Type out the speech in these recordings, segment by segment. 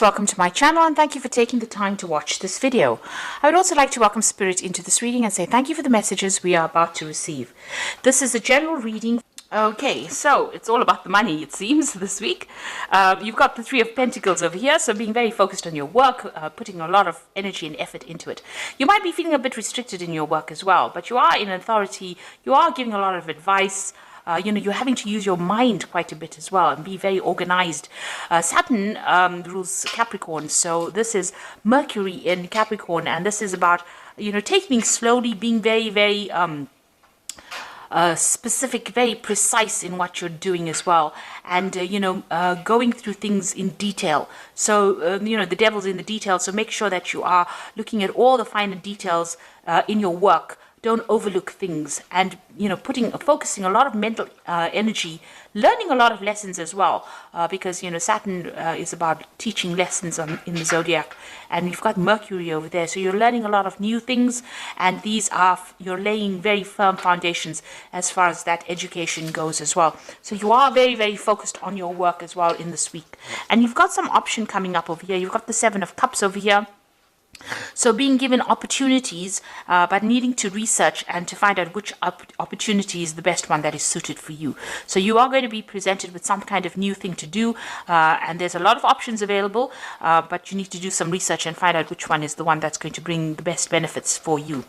Welcome to my channel and thank you for taking the time to watch this video. I would also like to welcome Spirit into this reading and say thank you for the messages we are about to receive. This is a general reading. Okay, so it's all about the money, it seems, this week. You've got the Three of Pentacles over here, so being very focused on your work, putting a lot of energy and effort into it. You might be feeling a bit restricted in your work as well, but you are in authority, you are giving a lot of advice. You're having to use your mind quite a bit as well and be very organized. Saturn rules Capricorn, so this is Mercury in Capricorn, and this is about, taking things slowly, being very, very specific, very precise in what you're doing as well, and going through things in detail. So the devil's in the details, so make sure that you are looking at all the finer details in your work. Don't overlook things, and focusing a lot of mental energy, learning a lot of lessons as well, because Saturn is about teaching lessons in the zodiac, and you've got Mercury over there, so you're learning a lot of new things, and you're laying very firm foundations as far as that education goes as well. So you are very, very focused on your work as well in this week, and you've got some option coming up over here. You've got the Seven of Cups over here. So being given opportunities, but needing to research and to find out which opportunity is the best one that is suited for you. So you are going to be presented with some kind of new thing to do, and there's a lot of options available, but you need to do some research and find out which one is the one that's going to bring the best benefits for you.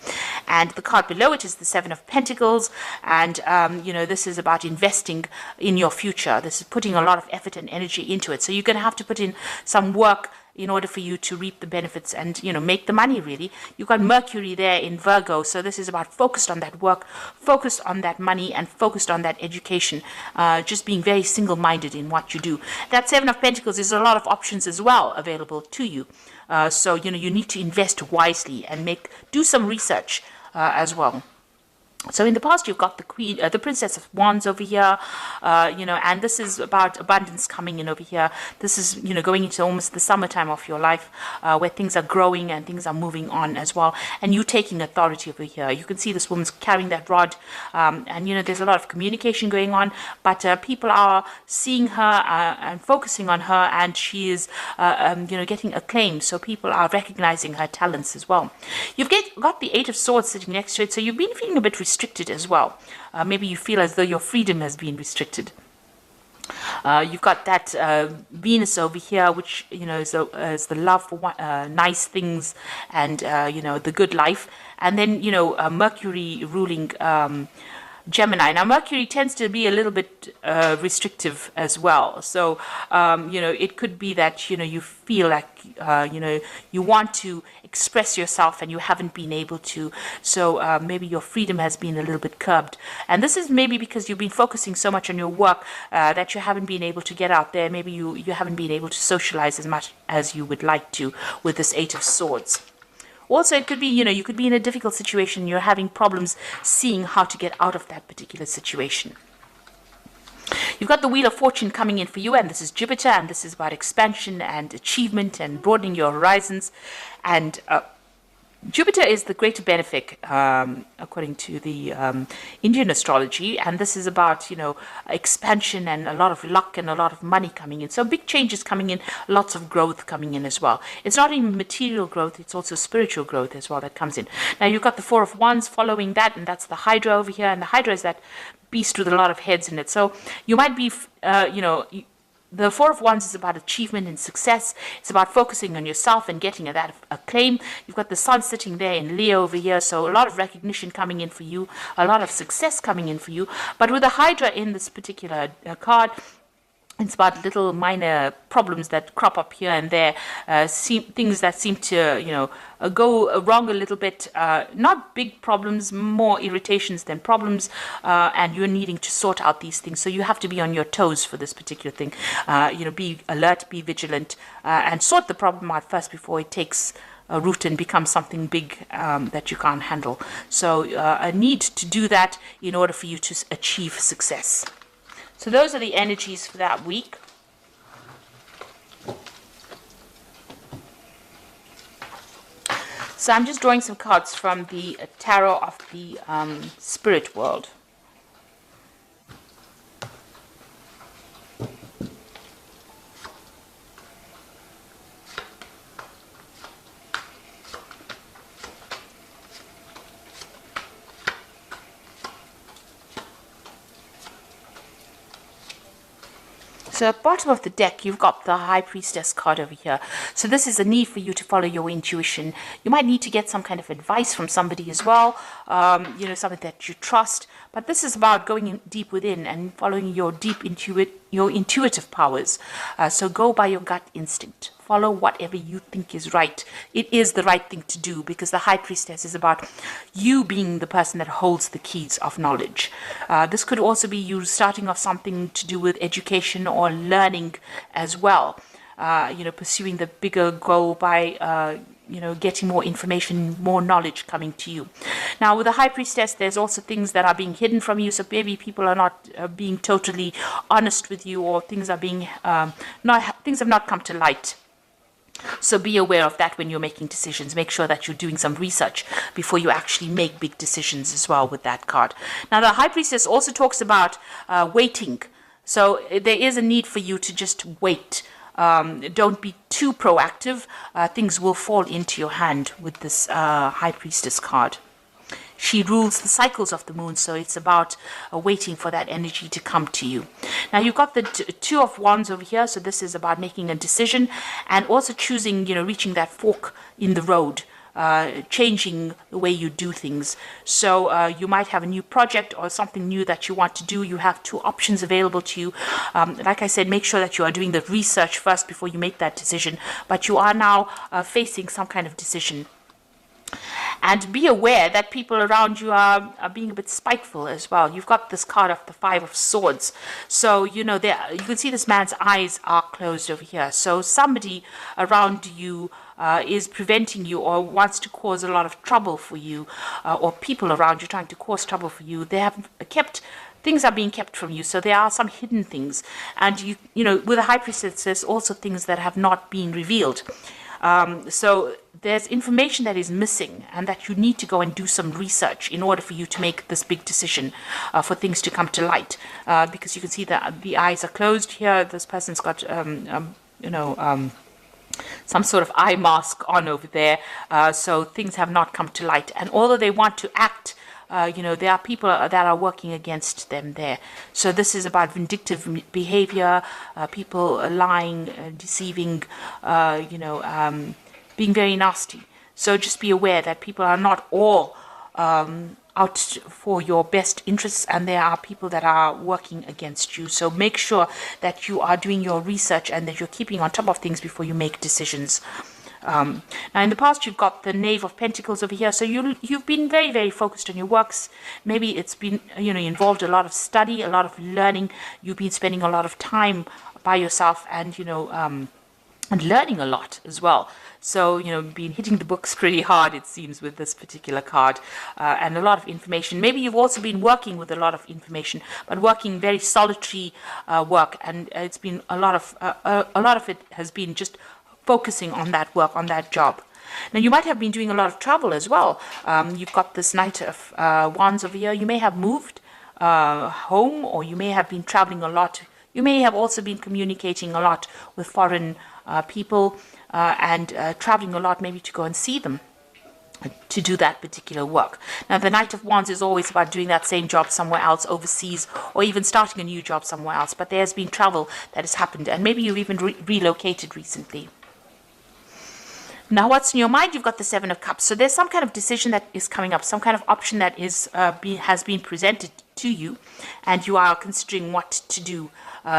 And the card below it is the Seven of Pentacles, and this is about investing in your future. This is putting a lot of effort and energy into it. So you're going to have to put in some work in order for you to reap the benefits and make the money. Really, you've got Mercury there in Virgo, so this is about focused on that work, focused on that money, and focused on that education, just being very single-minded in what you do. That Seven of Pentacles is a lot of options as well available to you, so you need to invest wisely and do some research as well. So in the past, you've got the Princess of Wands over here, and this is about abundance coming in over here. This is, going into almost the summertime of your life, where things are growing and things are moving on as well, and you taking authority over here. You can see this woman's carrying that rod, and there's a lot of communication going on, but people are seeing her and focusing on her, and she is, getting acclaim. So people are recognizing her talents as well. You've got the Eight of Swords sitting next to it, so you've been feeling a bit restricted as well. Maybe you feel as though your freedom has been restricted. You've got that Venus over here, which is the love for nice things and the good life, and then Mercury ruling Gemini. Now Mercury tends to be a little bit restrictive as well, so it could be that you feel like you want to express yourself and you haven't been able to, so maybe your freedom has been a little bit curbed, and this is maybe because you've been focusing so much on your work that you haven't been able to get out there. Maybe you haven't been able to socialize as much as you would like to with this Eight of Swords. Also, it could be, you could be in a difficult situation. You're having problems seeing how to get out of that particular situation. You've got the Wheel of Fortune coming in for you, and this is Jupiter, and this is about expansion and achievement and broadening your horizons. And Jupiter is the greater benefic, according to the Indian astrology, and this is about, expansion and a lot of luck and a lot of money coming in. So big changes coming in, lots of growth coming in as well. It's not even material growth, it's also spiritual growth as well that comes in. Now you've got the Four of Wands following that, and that's the Hydra over here, and the Hydra is that beast with a lot of heads in it. So you might be, the Four of Wands is about achievement and success. It's about focusing on yourself and getting that acclaim. You've got the Sun sitting there in Leo over here, so a lot of recognition coming in for you, a lot of success coming in for you. But with the Hydra in this particular card, it's about little minor problems that crop up here and there, things that seem to, go wrong a little bit. Not big problems, more irritations than problems, and you're needing to sort out these things. So you have to be on your toes for this particular thing. Be alert, be vigilant, and sort the problem out first before it takes a root and becomes something big that you can't handle. So a need to do that in order for you to achieve success. So those are the energies for that week. So I'm just drawing some cards from the Tarot of the Spirit World. So at the bottom of the deck, you've got the High Priestess card over here. So this is a need for you to follow your intuition. You might need to get some kind of advice from somebody as well, somebody that you trust. But this is about going in deep within and following your your intuitive powers. So go by your gut instinct. Follow whatever you think is right. It is the right thing to do, because the High Priestess is about you being the person that holds the keys of knowledge. This could also be you starting off something to do with education or learning as well. Pursuing the bigger goal by getting more information, more knowledge coming to you. Now, with the High Priestess, there's also things that are being hidden from you. So maybe people are not being totally honest with you, or things are being things have not come to light. So be aware of that when you're making decisions. Make sure that you're doing some research before you actually make big decisions as well with that card. Now, the High Priestess also talks about waiting. So there is a need for you to just wait. Don't be too proactive. Things will fall into your hand with this High Priestess card. She rules the cycles of the moon, so it's about waiting for that energy to come to you. Now, you've got the Two of Wands over here, so this is about making a decision and also choosing, reaching that fork in the road, changing the way you do things. So you might have a new project or something new that you want to do. You have two options available to you. Like I said, make sure that you are doing the research first before you make that decision, but you are now facing some kind of decision. And be aware that people around you are being a bit spiteful as well. You've got this card of the Five of Swords. So, you can see this man's eyes are closed over here. So somebody around you is preventing you or wants to cause a lot of trouble for you, or people around you trying to cause trouble for you. They have things are being kept from you. So there are some hidden things. And, with the High Priestess, there's also things that have not been revealed. So there's information that is missing and that you need to go and do some research in order for you to make this big decision, for things to come to light. Because you can see that the eyes are closed here. This person's got, some sort of eye mask on over there. So things have not come to light. And although they want to act, there are people that are working against them there. So this is about vindictive behavior, people lying, deceiving, being very nasty. So just be aware that people are not all out for your best interests, and there are people that are working against you. So make sure that you are doing your research and that you're keeping on top of things before you make decisions. Now, in the past, you've got the Knave of Pentacles over here. So you've been very, very focused on your works. Maybe it's been, involved a lot of study, a lot of learning. You've been spending a lot of time by yourself and, and learning a lot as well. So, been hitting the books pretty hard, it seems, with this particular card, and a lot of information. Maybe you've also been working with a lot of information, but working very solitary work, and it's been a lot of it has been just focusing on that work, on that job. Now, you might have been doing a lot of travel as well. You've got this Knight of Wands over here. You may have moved home, or you may have been traveling a lot. You may have also been communicating a lot with foreign people and traveling a lot, maybe to go and see them, to do that particular work. Now, the Knight of Wands is always about doing that same job somewhere else, overseas, or even starting a new job somewhere else. But there has been travel that has happened, and maybe you've even relocated recently. Now, what's in your mind? You've got the Seven of Cups. So there's some kind of decision that is coming up, some kind of option that is has been presented to you, and you are considering what to do.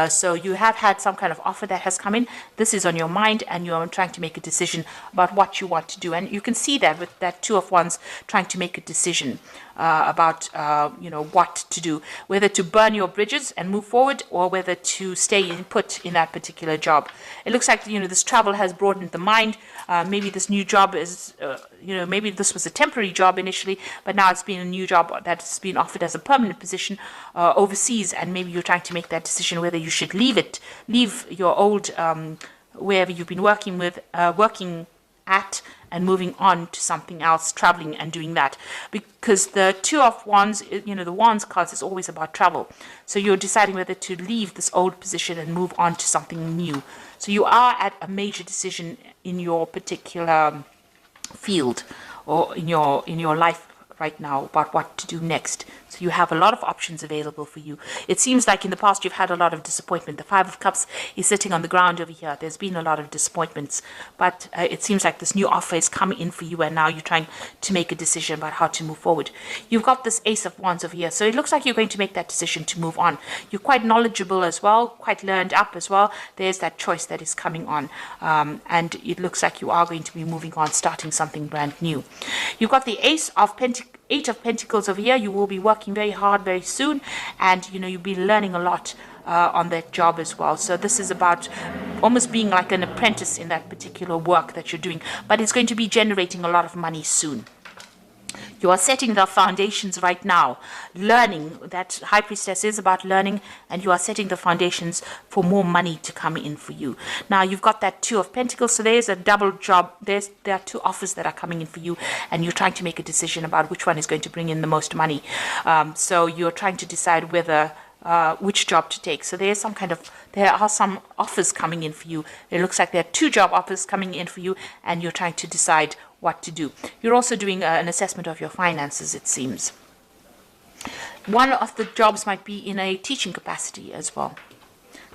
So you have had some kind of offer that has come in. This is on your mind, and you're trying to make a decision about what you want to do. And you can see that with that Two of Wands, trying to make a decision about what to do, whether to burn your bridges and move forward, or whether to stay put in that particular job. It looks like this travel has broadened the mind. Maybe this new job is maybe this was a temporary job initially, but now it's been a new job that's been offered as a permanent position overseas, and maybe you're trying to make that decision whether you should leave your old wherever you've been working at, and moving on to something else, traveling and doing that. Because the Two of Wands, the Wands cards is always about travel. So you're deciding whether to leave this old position and move on to something new. So you are at a major decision in your particular field, or in your life right now, about what to do next. So you have a lot of options available for you. It seems like in the past you've had a lot of disappointment. The Five of Cups is sitting on the ground over here. There's been a lot of disappointments, but it seems like this new offer is coming in for you, and now you're trying to make a decision about how to move forward. You've got this Ace of Wands over here, so it looks like you're going to make that decision to move on. You're quite knowledgeable as well, quite learned up as well. There's that choice that is coming on, and it looks like you are going to be moving on, starting something brand new. You've got the Eight of Pentacles over here. You will be working very hard very soon, and you'll be learning a lot on that job as well. So this is about almost being like an apprentice in that particular work that you're doing, but it's going to be generating a lot of money soon. You are setting the foundations right now. Learning, that High Priestess is about learning, and you are setting the foundations for more money to come in for you. Now you've got that Two of Pentacles, so there's a double job. There are two offers that are coming in for you, and you're trying to make a decision about which one is going to bring in the most money. So you're trying to decide whether which job to take. So there are some offers coming in for you. It looks like there are two job offers coming in for you, and you're trying to decide what to do. You're also doing an assessment of your finances, it seems. One of the jobs might be in a teaching capacity as well.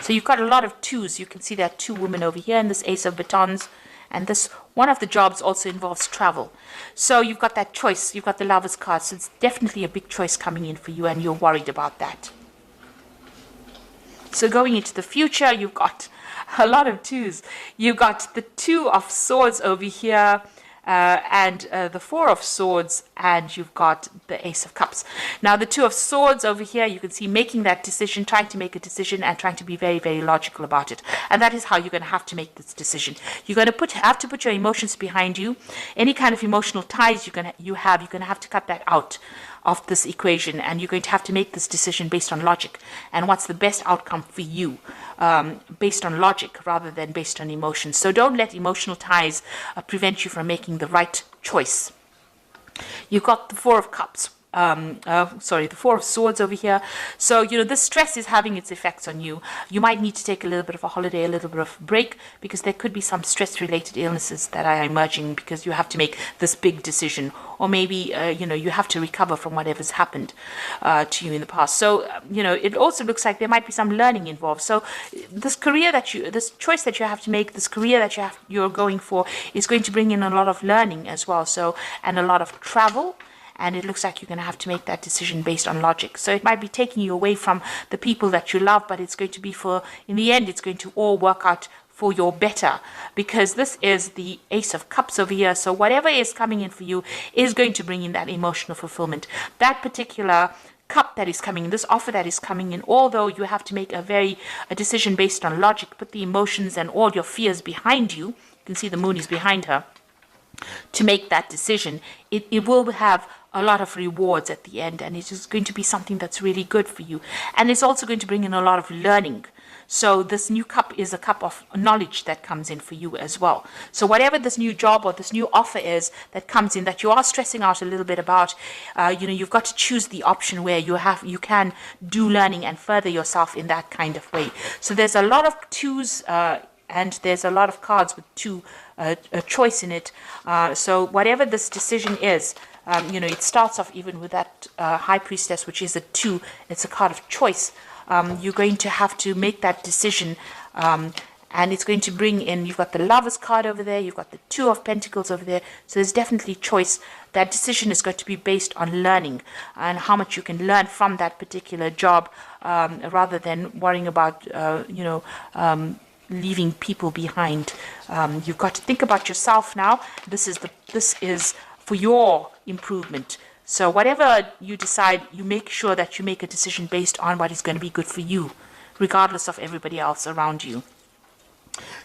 So you've got a lot of twos. You can see there are two women over here in this Ace of Batons, and this one of the jobs also involves travel. So you've got that choice. You've got the Lovers card, so it's definitely a big choice coming in for you, and you're worried about that. So going into the future, you've got a lot of twos. You've got the Two of Swords over here, and the Four of Swords, and you've got the Ace of Cups. Now the Two of Swords over here, you can see making that decision, trying to make a decision, and trying to be very, very logical about it. And that is how you're going to have to make this decision. You're going to have to put your emotions behind you. Any kind of emotional ties you're going to have to cut that out of this equation, and you're going to have to make this decision based on logic and what's the best outcome for you, based on logic rather than based on emotions. So don't let emotional ties prevent you from making the right choice. You've got the Four of Cups. The Four of Swords over here. So this stress is having its effects on you. You might need to take a little bit of a holiday, a little bit of a break, because there could be some stress related illnesses that are emerging because you have to make this big decision, or maybe you have to recover from whatever's happened to you in the past. So it also looks like there might be some learning involved. So this choice that you have to make, this career that you're going for, is going to bring in a lot of learning as well. So, and a lot of travel. And it looks like you're going to have to make that decision based on logic. So it might be taking you away from the people that you love, but it's going to be in the end, it's going to all work out for your better, because this is the Ace of Cups over here. So whatever is coming in for you is going to bring in that emotional fulfillment. That particular cup that is coming in, this offer that is coming in, although you have to make a decision based on logic, put the emotions and all your fears behind you. You can see the moon is behind her. To make that decision, it will have a lot of rewards at the end, and it is going to be something that's really good for you, and it's also going to bring in a lot of learning. So this new cup is a cup of knowledge that comes in for you as well. So whatever this new job or this new offer is that comes in that you are stressing out a little bit about, you've got to choose the option where you can do learning and further yourself in that kind of way. So there's a lot of twos, and there's a lot of cards with a choice in it. So whatever this decision is, it starts off even with that High Priestess, which is a 2. It's a card of choice. You're going to have to make that decision, and it's going to bring in, you've got the Lovers card over there, you've got the Two of Pentacles over there, so there's definitely choice. That decision is going to be based on learning and how much you can learn from that particular job, rather than worrying about, leaving people behind. You've got to think about yourself now. This is for your improvement. So whatever you decide, you make sure that you make a decision based on what is going to be good for you, regardless of everybody else around you.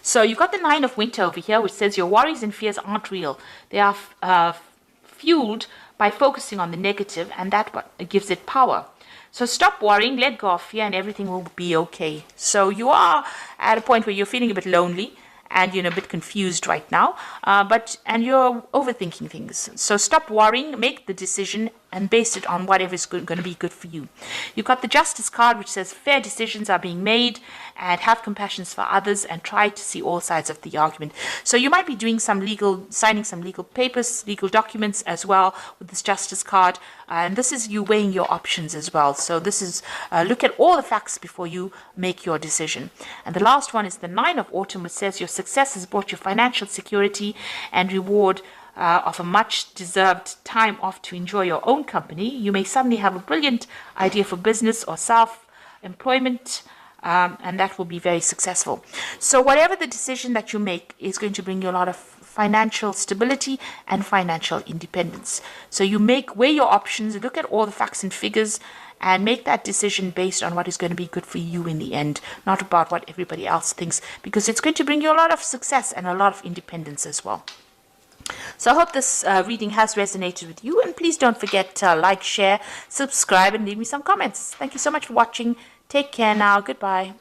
So you've got the Nine of Winter over here, which says your worries and fears aren't real. They are fueled by focusing on the negative, and that gives it power. So stop worrying, let go of fear, and everything will be okay. So you are at a point where you're feeling a bit lonely and a bit confused right now, and you're overthinking things. So stop worrying, make the decision, and base it on whatever is going to be good for you. You've got the Justice card, which says fair decisions are being made, and have compassion for others, and try to see all sides of the argument. So you might be doing signing some legal papers, legal documents as well with this Justice card, and this is you weighing your options as well. So this is look at all the facts before you make your decision. And the last one is the Nine of Autumn, which says your success has brought you financial security and reward of a much deserved time off to enjoy your own company. You may suddenly have a brilliant idea for business or self-employment, and that will be very successful. So whatever the decision that you make is going to bring you a lot of financial stability and financial independence. So you weigh your options, look at all the facts and figures, and make that decision based on what is going to be good for you in the end, not about what everybody else thinks, because it's going to bring you a lot of success and a lot of independence as well. So I hope this reading has resonated with you, and please don't forget to like, share, subscribe, and leave me some comments. Thank you so much for watching. Take care now. Goodbye.